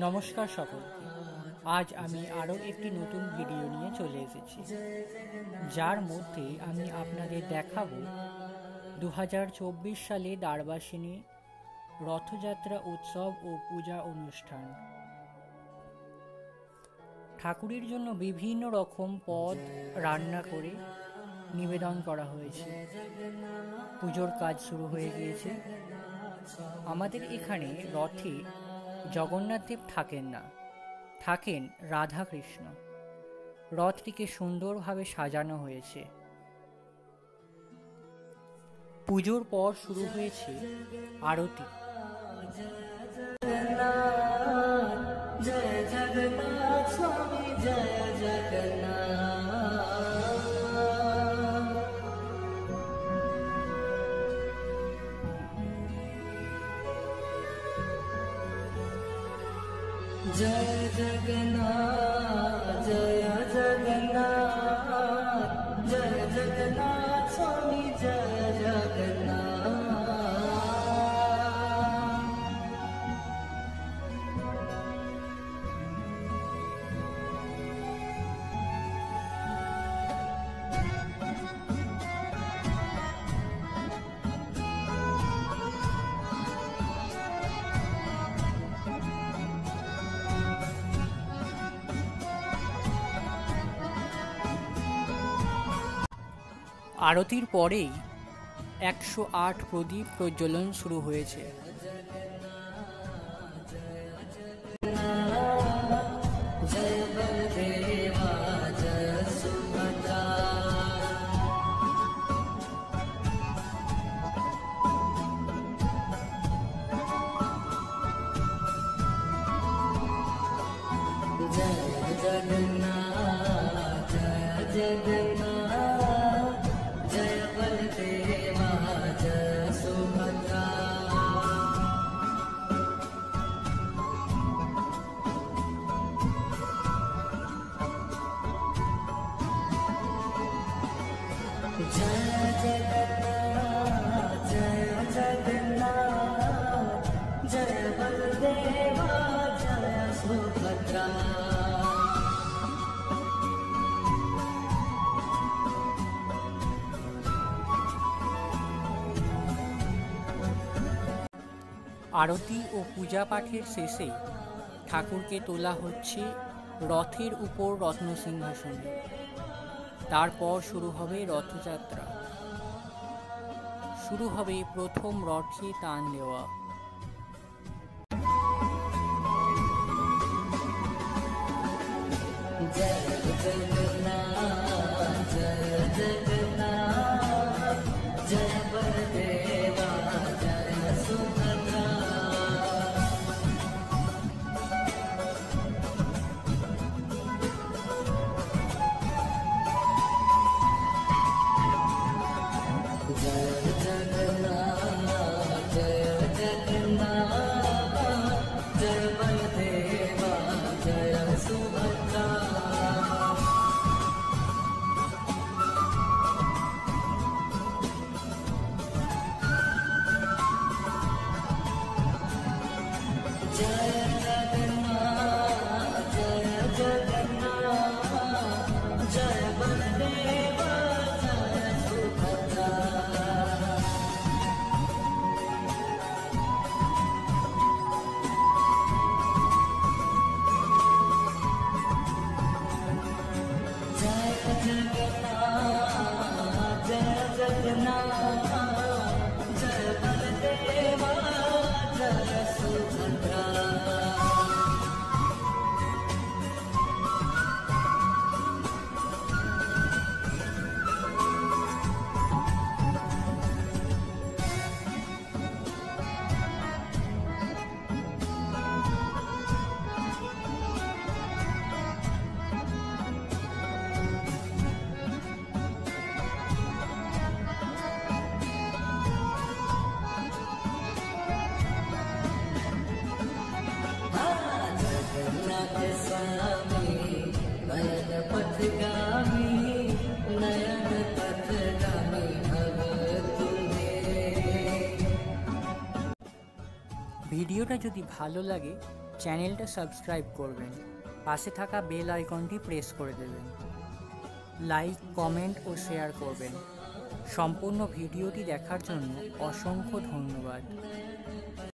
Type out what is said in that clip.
নমস্কার সকলকে। আজ আমি আরও একটি নতুন ভিডিও নিয়ে চলে এসেছি, যার মধ্যে আমি আপনাদের দেখাবো 2024 সালে দ্বারবাসিনী রথযাত্রা উৎসব ও পূজা অনুষ্ঠান। ঠাকুরের জন্য বিভিন্ন রকম পদ রান্না করে নিবেদন করা হয়েছে। পুজোর কাজ শুরু হয়ে গিয়েছে। আমাদের এখানে রথে জগন্নাথ দেব থাকেন না, থাকেন রাধা কৃষ্ণ। রথটিকে সুন্দরভাবে সাজানো হয়েছে। পুজোর পর শুরু হয়েছে আরতি। জয় জগন্নাথ স্বামী জয় জগন্নাথ, জয় জগন্নাথ জয় জগন্নাথ, জয় জগন্নাথ স্বামী জয় জগন্নাথ। আরতির পরেই 108 প্রদীপ প্রজ্বলন শুরু হয়েছে। জয় বলদেবা জয় সুভদ্রা, জয় জগন্নাথ জয় জগন্নাথ, জয় বলদেবা জয় সুভদ্রা। জয় জগন্নাথ জয় জগন্নাথ, জয় বলদেবা জয় সুভদ্রা। আরতি ও পূজা পাঠের শেষে ঠাকুরকে তোলা হচ্ছে রথের উপর রত্নসিংহাসনে। তারপর শুরু হবে রথযাত্রা। শুরু হবে প্রথম রথে টান দেওয়া। জয় জগন্নাথ জয় জগন্নাথ, জয় বলদেবা জয় সুভদ্রা। জয় জগন্নাথ জয় জগন্নাথ, জয় বলদেবা জয় সুভদ্রা। জয় জগন্নাথ জয় জগন্নাথ, জয় বলদেবা জয় সুভদ্রা। জয় জগন্নাথ জয় জগন্নাথ, জয় বলদেবা জয় সুভদ্রা। ভিডিওটা যদি ভালো লাগে চ্যানেলটা সাবস্ক্রাইব করবেন, পাশে থাকা বেল আইকনটি প্রেস করে দেবেন, লাইক, কমেন্ট ও শেয়ার করবেন। সম্পূর্ণ ভিডিওটি দেখার জন্য অসংখ্য ধন্যবাদ।